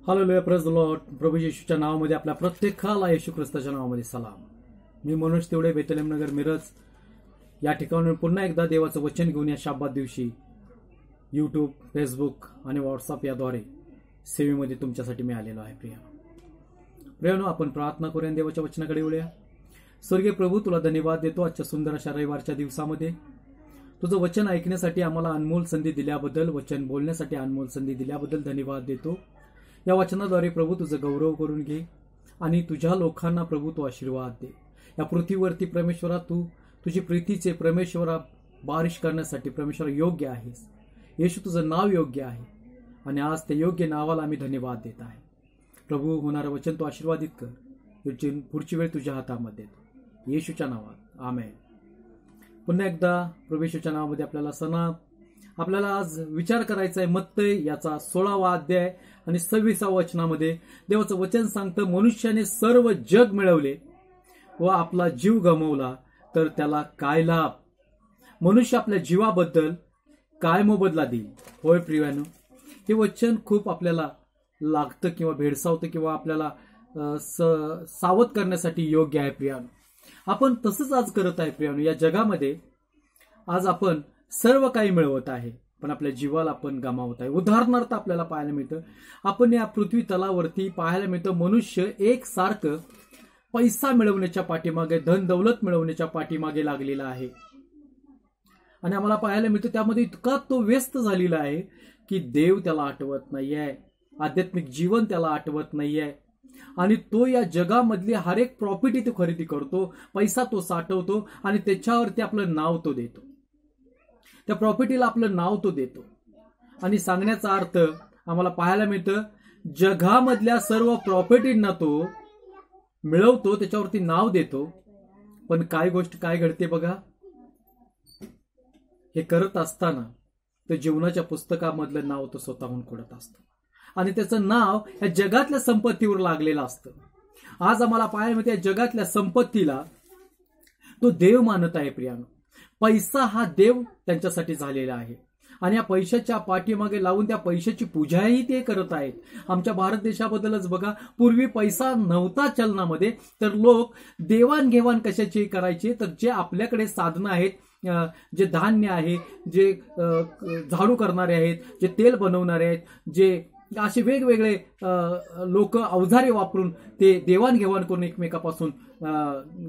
Hallelujah, praise the Lord. प्रभू येशूच्या नावामध्ये आपल्या प्रत्येकाला येशू ख्रिस्ताच्या नावामध्ये सलाम. मी मनोज तेवढे, बेथलेहम नगर, मिरज या ठिकाणून पुन्हा एकदा देवाचं वचन घेऊन या शाब्बात दिवशी यूट्यूब, फेसबुक आणि व्हॉट्सअप याद्वारे सेवेमध्ये तुमच्यासाठी मी आलेलो आहे. प्रियानो, आपण प्रार्थना करूया, देवाच्या वचनाकडे वळूया. स्वर्गीय प्रभू, तुला धन्यवाद देतो आजच्या सुंदर अशा रविवारच्या दिवसामध्ये तुझं वचन ऐकण्यासाठी आम्हाला अनमोल संधी दिल्याबद्दल, वचन बोलण्यासाठी अनमोल संधी दिल्याबद्दल धन्यवाद देतो. या वचनाद्वारे प्रभू तुझं गौरव करून घे आणि तुझ्या लोकांना प्रभू तू आशीर्वाद दे. या पृथ्वीवरती परमेश्वरा तू तुझी प्रीतीचे परमेश्वरा बारिश करण्यासाठी परमेश्वरा योग्य आहेस. येशू तुझं नाव योग्य आहे आणि आज त्या योग्य नावाला आम्ही धन्यवाद देत आहे. प्रभू, होणारं वचन तू आशीर्वादित कर. पुढची वेळ तुझ्या हातामध्ये देतो, येशूच्या नावात, आमेन. पुन्हा एकदा प्रभू येशूच्या नावामध्ये आपल्याला आज विचार करायचा आहे. मत्तई याचा 16वा अध्याय आणि 26व्या वचनामध्ये देवाचं वचन सांगतं, मनुष्याने सर्व जग मिळवले व आपला जीव गमावला तर त्याला काय लाभ? मनुष्य आपल्या जीवाबद्दल काय मोबदला देईल? होय प्रियानो, हे वचन खूप आपल्याला लागतं किंवा भेडसावतं किंवा आपल्याला सावध करण्यासाठी योग्य आहे. प्रियानो, आपण तसंच आज करत आहे. प्रियानो, या जगामध्ये आज आपण सर्व काही मिळवत आहे पण आपल्या जीवाला आपण गमावत आहे. उदाहरणार्थ आपल्याला पाहायला मिळतं, आपण या पृथ्वी तलावरती पाहायला मिळतं, मनुष्य एकसारखं पैसा मिळवण्याच्या पाठीमागे, धन दौलत मिळवण्याच्या पाठीमागे लागलेला आहे. आणि आम्हाला पाहायला मिळतं त्यामध्ये इतका तो व्यस्त झालेला आहे की देव त्याला आठवत नाहीये, आध्यात्मिक जीवन त्याला आठवत नाहीये. आणि तो या जगामधली हर एक प्रॉपर्टी तो खरेदी करतो, पैसा तो साठवतो आणि त्याच्यावरती आपलं नाव तो देतो, त्या प्रॉपर्टीला आपलं नाव तो देतो. आणि सांगण्याचा अर्थ आम्हाला पाहायला मिळतं, जगामधल्या सर्व प्रॉपर्टींना तो मिळवतो, त्याच्यावरती नाव देतो. पण काय घडते बघा, हे करत असताना तर जीवनाच्या पुस्तकामधलं नाव तो स्वतःहून खोडत असतो आणि त्याचं नाव या जगातल्या संपत्तीवर लागलेलं असतं. आज आम्हाला पाहायला मिळतं, या जगातल्या संपत्तीला तो देव मानत आहे. प्रियानो, पैसा हा देव त्यांच्यासाठी झालेला आहे आणि या पैशाच्या पाठीमागे लावून त्या पैशाची पूजाही ते करत आहेत. आमच्या भारत देशाबद्दलच बघा, पूर्वी पैसा नव्हता चलनामध्ये तर लोक देवाणघेवाण कशाची करायचे, तर जे आपल्याकडे साधनं आहेत, जे धान्य आहे, जे झाडू करणारे आहेत, जे तेल बनवणारे आहेत, जे असे वेगवेगळे लोक अवजारे वापरून ते देवाणघेवाण करून एकमेकापासून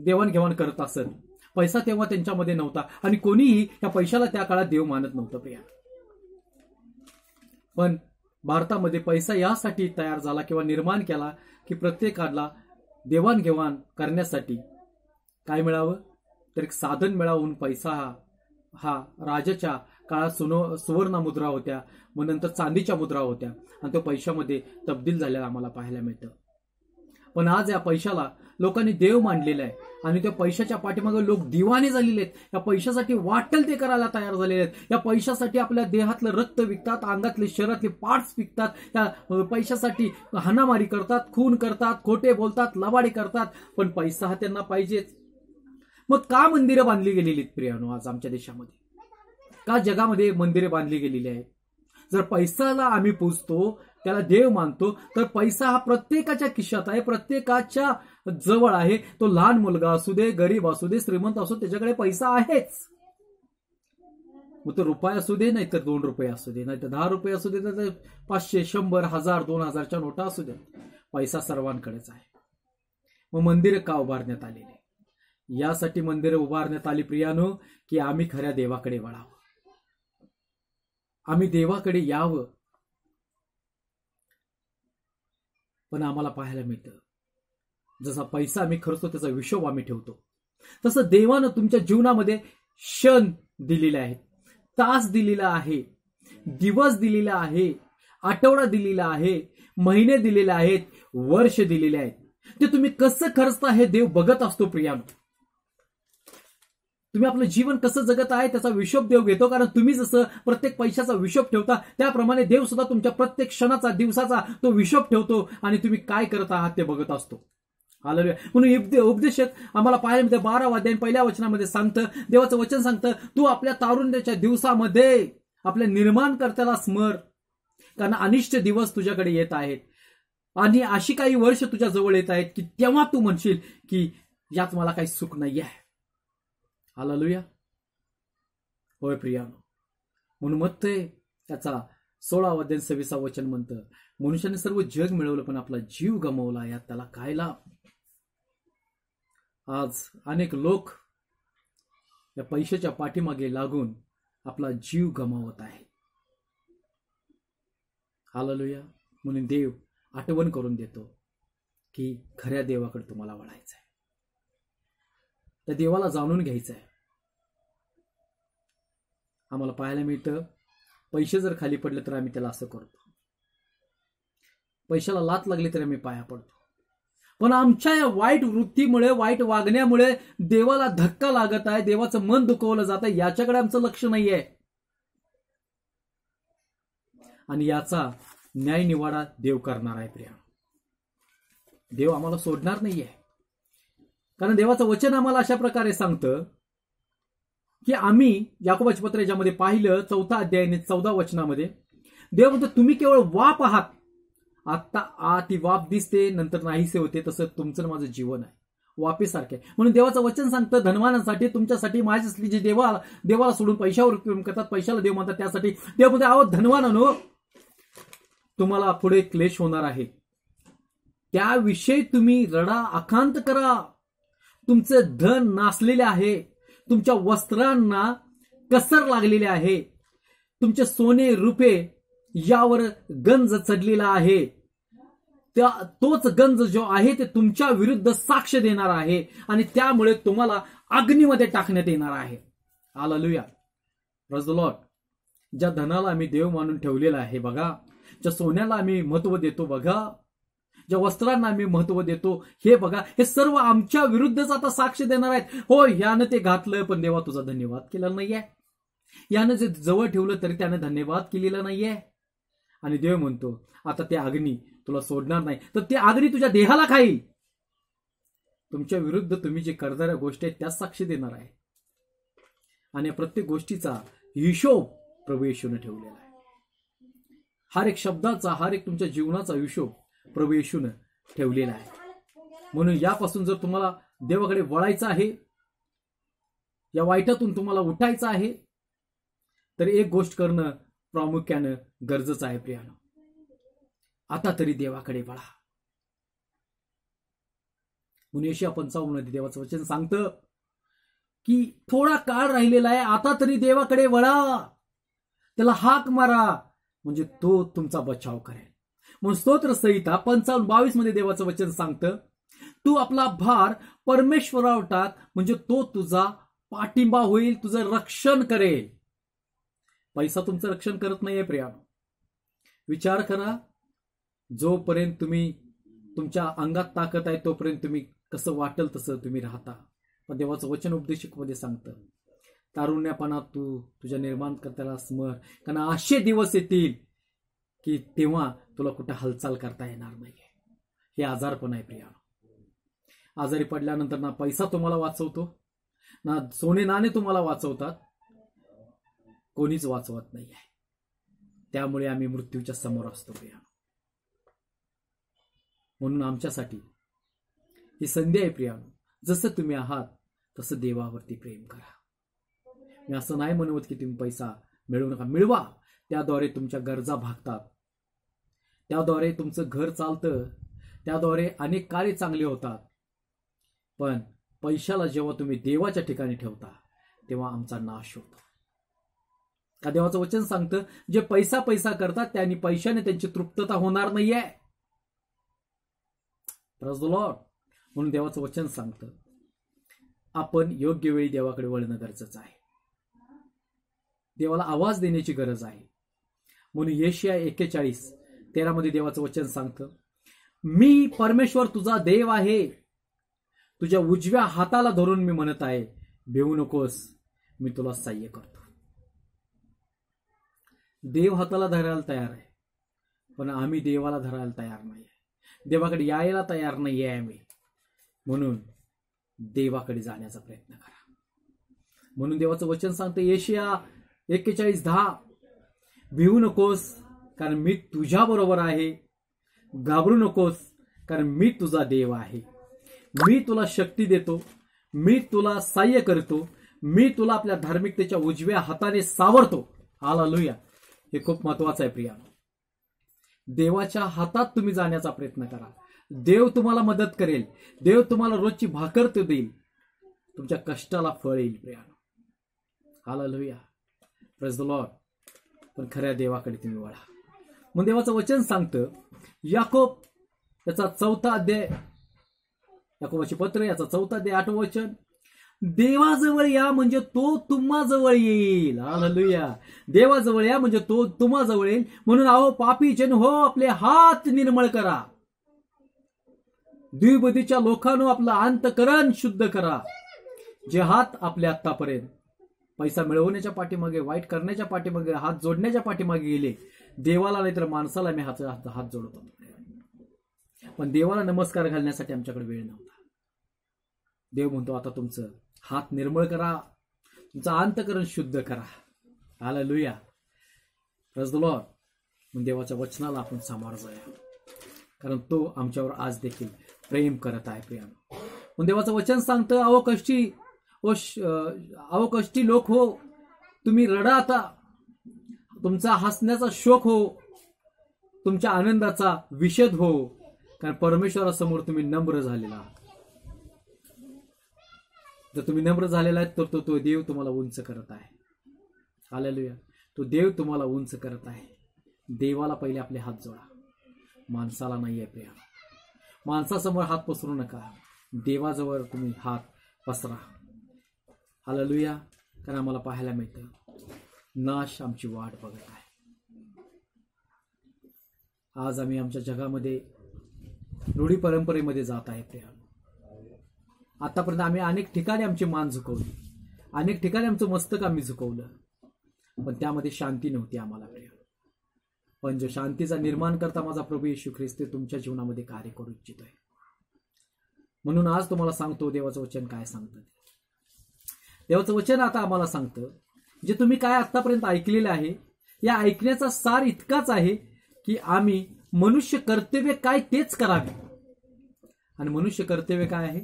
देवाणघेवाण करत असत. पैसा तेव्हा त्यांच्यामध्ये नव्हता आणि कोणीही या पैशाला त्या काळात देव मानत नव्हतं. प्रिया, पण भारतामध्ये पैसा यासाठी तयार झाला किंवा निर्माण केला की प्रत्येकाला देवाणघेवाण करण्यासाठी काय मिळावं, तर एक साधन मिळावून. पैसा हा राजाच्या काळात सुवर्ण मुद्रा होत्या, मग नंतर चांदीच्या मुद्रा होत्या आणि तो पैशामध्ये तब्दील झालेला आम्हाला पाहायला मिळतं. पण आज या पैशाला लोकांनी देव मानलेला आहे आणि त्या पैशाच्या पाठीमागे लोक दिवाने झालेले आहेत. या पैशासाठी वाटेल ते करायला तयार झालेले आहेत. या पैशासाठी आपल्या देहातलं रक्त विकतात, अंगातले शरीरातले पार्ट्स विकतात, त्या पैशासाठी हाणामारी करतात, खून करतात, खोटे बोलतात, लबाडी करतात. पण पैसा हा त्यांना पाहिजेच. मग का मंदिरं बांधली गेलेली आहेत प्रियानो आज आमच्या देशामध्ये? का जगामध्ये मंदिरे बांधली गेलेली आहेत? जर पैसाला आम्ही पूजतो, त्याला देव मानतो, तर पैसा हा प्रत्येकाच्या खिशात आहे, प्रत्येकाच्या जवळ आहे. तो लहान मुलगा असू दे, गरीब असू दे, श्रीमंत असू, त्याच्याकडे पैसा आहेच. मग तो रुपये असू दे, नाहीतर 2 रुपये असू दे, नाहीतर 10 रुपये असू दे, नाहीतर 500, 100, 1000, 2000च्या नोटा असू दे, पैसा सर्वांकडेच आहे. मग मंदिरं का उभारण्यात आलेली? यासाठी मंदिरं उभारण्यात आली प्रियानो की आम्ही खऱ्या देवाकडे वळावं, आम्ही देवाकडे यावं. पण आम्हाला पाहायला मिळतं, जसा पैसा आम्ही खर्चतो त्याचा हिशोब आम्ही ठेवतो, तसं देवानं तुमच्या जीवनामध्ये क्षण दिलेले आहेत, तास दिलेला आहे, दिवस दिलेला आहे, आठवडा दिलेला आहे, महिने दिलेले आहेत, वर्ष दिलेले आहेत. ते तुम्ही कसं खर्चता हे देव बघत असतो. प्रियानो, तुम्ही आपलं जीवन कसं जगत आहे त्याचा हिशोब देव घेतो. कारण तुम्ही जसं प्रत्येक पैशाचा हिशोब ठेवता त्याप्रमाणे देव सुद्धा तुमच्या प्रत्येक क्षणाचा, दिवसाचा तो हिशोब ठेवतो आणि तुम्ही काय करत आहात ते बघत असतो. हालेलुया. म्हणून उपदेशक आम्हाला पाहायला मिळते 12वा अध्याय 1ल्या वचनामध्ये सांगतं, देवाचं वचन सांगतं, तू आपल्या तारुण्याच्या दिवसामध्ये आपल्या निर्माणकर्त्याला स्मर, कारण अनिष्ट दिवस तुझ्याकडे येत आहेत. आणि अशी काही वर्ष तुझ्या जवळ येत आहेत की तेव्हा तू म्हणशील की यात मला काही सुख नाही आहे. हालेलुया. होय प्रियानो, म्हणून मग ते त्याचा 16 अध्याय 26 वचन म्हणतं, मनुष्याने सर्व जग मिळवलं पण आपला जीव गमावला, यात त्याला काय लाभ. आज अनेक लोक या पैशाच्या पाठीमागे लागून आपला जीव गमावत आहे. हालेलुया. म्हणून देव आठवण करून देतो की खऱ्या देवाकडे तुम्हाला वळायचं आहे, त्या देवाला जाणून घ्यायचं आहे. आम्हाला पाहायला मिळतं, पैसे जर खाली पडले तर आम्ही त्याला असं करतो, पैशाला लात लागली तर आम्ही पाया पडतो. पण आमच्या या वाईट वृत्तीमुळे, वाईट वागण्यामुळे देवाला धक्का लागत आहे, देवाचं मन दुखवलं जात आहे, याच्याकडे आमचं लक्ष नाहीये. आणि याचा न्याय निवाडा देव करणार आहे प्रिया. देव आम्हाला सोडणार नाहीये, कारण देवाचं वचन आम्हाला अशा प्रकारे सांगतं की आम्ही याकोबाच्या पत्र याच्यामध्ये पाहिलं 4 अध्यायाने 14 वचनामध्ये देव म्हणतो, तुम्ही केवळ वाप आहात, आता ती वाप दिसते नंतर नाहीसे होते, तसं तुमचं माझं जीवन आहे, वापेसारखे. म्हणून देवाचं वचन सांगतं, धनवानांसाठी, तुमच्यासाठी, माझ्यासाठी जे देवाला सोडून पैशावर प्रेम करतात, पैशाला देव म्हणतात, त्यासाठी देव म्हणते, आहो धनवानांनो, तुम्हाला पुढे क्लेश होणार आहे, त्याविषयी तुम्ही रडा, आकांत करा. तुमचे धन नासलेले आहे, तुमच्या वस्त्रांना कसर लागलेले आहे, तुमचे सोने रुपे यावर गंज चढलेला आहे, तोच गंज जो आहे ते तुमच्या विरुद्ध साक्ष देणार आहे आणि त्यामुळे तुम्हाला अग्नीमध्ये टाकण्यात येणार आहे. हालेलुया. Praise the Lord. ज्या धनाला आम्ही देव मानून ठेवलेला आहे बघा, ज्या सोन्याला आम्ही महत्व देतो बघा, ज्या वस्त्रांना आम्ही महत्व देतो हे बघा, हे सर्व आमच्या विरुद्धच आता साक्ष देणार आहेत. हो, यानं ते घातलं पण देवा तुझा धन्यवाद केलेला नाहीये, यानं जे जवळ ठेवलं तरी त्यानं धन्यवाद केलेला नाहीये. आणि देव म्हणतो, आता ते अग्नी तुला सोडणार नाही, तर ते अग्नी तुझ्या देहाला खाईल. तुमच्या विरुद्ध तुम्ही जे करणाऱ्या गोष्टी आहेत त्याच साक्षी देणार आहे. आणि प्रत्येक गोष्टीचा हिशोब प्रभू येशूने ठेवलेला आहे. हर एक शब्दाचा, हर एक तुमच्या जीवनाचा हिशोब प्रभू येशूने ठेवलेला आहे. म्हणून यापासून जर तुम्हाला देवाकडे वळायचं आहे, या वाईटातून तुम्हाला उठायचं आहे, तर एक गोष्ट करणं प्रामुख्यानं गरजेचं आहे प्रियानो. आता तरी देवाकडे वळा. म्हणून यशाया 55 मध्ये देवाचं वचन सांगतं की थोडा काळ राहिलेला आहे, आता तरी देवाकडे वळा, त्याला हाक मारा, म्हणजे तो तुमचा बचाव करेल. म्हणून स्तोत्र संहिता 55:22 मध्ये देवाचं वचन सांगतं, तू आपला भार परमेश्वरावर टाक, म्हणजे तो तुझा पाठिंबा होईल, तुझं रक्षण करेल. पैसा तुमचं रक्षण करत नाहीये प्रियानो. विचार करा, जोपर्यंत तुम्ही तुमच्या अंगात ताकद आहे तोपर्यंत तुम्ही कसं वाटेल तसं तुम्ही राहता. पण देवाचं वचन उपदेशक मध्ये सांगतं, तारुण्यापणात तू तुझ्या निर्माणकर्त्याला स्मर, कारण असे दिवस येतील की तेव्हा तुला कुठे हालचाल करता येणार नाहीये. हे आजारपण आहे प्रियानो. आजारी पडल्यानंतर ना पैसा तुम्हाला वाचवतो, ना सोने नाणे तुम्हाला वाचवतात, कोणीच वाचवत नाही आहे. त्यामुळे आम्ही मृत्यूच्या समोर असतो प्रियानो. म्हणून आमच्यासाठी ही संधी आहे प्रियानो, जसं तुम्ही आहात तसं देवावरती प्रेम करा. मी असं नाही म्हणत की तुम्ही पैसा मिळवू नका, मिळवा. त्याद्वारे तुमच्या गरजा भागतात, त्याद्वारे तुमचं घर चालतं, त्याद्वारे अनेक कार्य चांगले होतात. पण पैशाला जेव्हा तुम्ही देवाच्या ठिकाणी ठेवता तेव्हा आमचा नाश होतो. का देवाचं वचन सांगतं, जे पैसा पैसा करतात त्यांनी पैशाने त्यांची तृप्तता होणार नाहीये. Praise the Lord. म्हणून देवाचं वचन सांगतं, आपण योग्य वेळी देवाकडे वळणं गरजेचं आहे. देवाला आवाज देण्याची गरज आहे. म्हणून यशाया 41:13 मध्ये देवाचं वचन सांगतं, मी परमेश्वर तुझा देव आहे, तुझ्या उजव्या हाताला धरून मी म्हणत आहे, भिवू नकोस, मी तुला सहाय्य करतो. देव हाताला धरायला तयार आहे, पण आम्ही देवाला धरायला तयार नाही आहे, देवाकडे यायला तयार नाही आहे आम्ही. म्हणून देवाकडे जाण्याचा प्रयत्न करा. म्हणून देवाचं वचन सांगतं यशाया 41:10, भिवू नकोस, कारण मी तुझ्या बरोबर आहे, घाबरू नकोस, कारण मी तुझा देव आहे. मी तुला शक्ती देतो, मी तुला सहाय्य करतो, मी तुला आपल्या धार्मिकतेच्या उजव्या हाताने सावरतो. हालेलुया. हे खूप महत्वाचं आहे प्रिया. देवाच्या हातात तुम्ही जाण्याचा प्रयत्न करा. देव तुम्हाला मदत करेल. देव तुम्हाला रोजची भाकर तो देईल. तुमच्या कष्टाला फळ येईल Priya. Hallelujah. Praise the Lord. पण खऱ्या देवाकडे तुम्ही वळा. मग देवाचं वचन सांगतं, याकोब याचा 4 अध्याय, याकोबाची पत्र याचा 4 अध्याय 8 वचन, देवाजवळ या म्हणजे तो तुम्हा जवळ येईल. हालेलुया. देवाजवळ या म्हणजे तो तुम्हा जवळ येईल. म्हणून अहो पापी जन हो, आपले हात निर्मळ करा. द्विबुद्धीच्या लोकांनो, आपलं अंतःकरण शुद्ध करा. जे हात आपले आतापर्यंत पैसा मिळवण्याच्या पाठीमागे, वाईट करण्याच्या पाठीमागे, हात जोडण्याच्या पाठीमागे गेले, देवाला नाहीतर माणसाला मी हात जोडतो. पण देवाला नमस्कार घालण्यासाठी आमच्याकडे वेळ नव्हता. देव म्हणतो आता तुमचं हात निर्मळ करा, तुमचं अंतःकरण शुद्ध करा. हालेलुया. Praise the Lord. मग देवाच्या वचनाला आपण सामोरं जाऊया, कारण तो आमच्यावर आज देखील प्रेम करत आहे प्रियानो. मग देवाचं वचन सांगतं, अहो कष्टी लोक हो, तुम्ही रडा आता. तुमचा हसण्याचा शोक हो, तुमच्या आनंदाचा विषद हो, कारण परमेश्वरासमोर तुम्ही नम्र झालेला आहात. जर तुम्ही नम्र झालेला आहे तर तो देव तुम्हाला उंच करत आहे. हालेलुया. तो देव तुम्हाला उंच करत आहे. देवाला पहिले आपले हात जोडा, माणसाला नाहीये प्रिया. माणसासमोर हात पसरू नका, देवाजवळ तुम्ही हात पसरा. हालेलुया. कारण आम्हाला पाहायला मिळतं नाश आमची वाट बघत आहे. आज आम्ही आमच्या जगामध्ये रूढी परंपरेमध्ये जात आहे प्रिया. आतापर्यंत आम्ही अनेक ठिकाणी आमची मान झुकवली, अनेक ठिकाणी आमचं मस्तक आम्ही झुकवलं, पण त्यामध्ये शांती नव्हती आम्हाला प्रिया. पण जो शांतीचा निर्माण करता माझा प्रभू येशू ख्रिस्त तुमच्या जीवनामध्ये कार्य करू इच्छितोय. म्हणून आज तुम्हाला सांगतो देवाचं वचन काय सांगतं. देवाचं वचन आता आम्हाला सांगतं, जे तुम्ही काय आतापर्यंत ऐकलेलं आहे, या ऐकण्याचा सार इतकाच आहे की आम्ही मनुष्य कर्तव्य काय तेच करावे. आणि मनुष्य कर्तव्य काय आहे?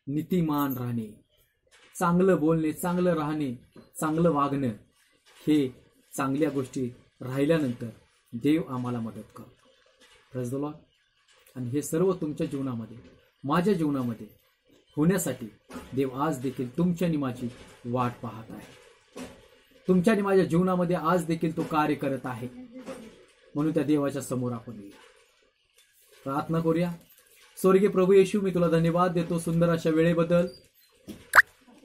नीतिमान राहणे, चांगलं बोलणे, चांगलं राहणे, चांगलं वागणं. हे चांगल्या गोष्टी राहिल्यानंतर देव आम्हाला मदत करतो. Praise the Lord. आणि हे सर्व तुमच्या जीवनामध्ये, माझ्या जीवनामध्ये होण्यासाठी देव आज देखील तुमच्या आणि माझी वाट पाहत आहे. तुमच्या आणि माझ्या जीवनामध्ये आज देखील तो कार्य करत आहे. म्हणून त्या देवाच्या समोर आपण येऊया, प्रार्थना करूया. स्वर्गीय प्रभू येशू, मी तुला धन्यवाद देतो सुंदर अशा वेळेबद्दल.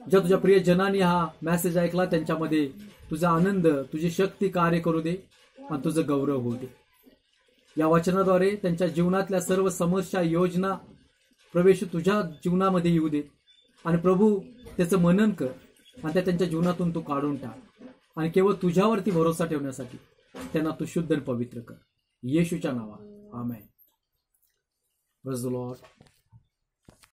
ज्या तुझ्या प्रिय जनांनी हा मेसेज ऐकला त्यांच्यामध्ये तुझा आनंद, तुझी शक्ती कार्य करू दे आणि तुझं गौरव होऊ दे. या वचनाद्वारे त्यांच्या जीवनातल्या सर्व समस्या, योजना प्रवेश तुझ्या जीवनामध्ये येऊ दे. आणि प्रभू त्याचं मनन कर आणि त्या त्यांच्या जीवनातून तू काढून टाक. आणि केवळ तुझ्यावरती भरोसा ठेवण्यासाठी त्यांना तू शुद्ध आणि पवित्र कर. येशूच्या नावात आमेन. Praise the Lord.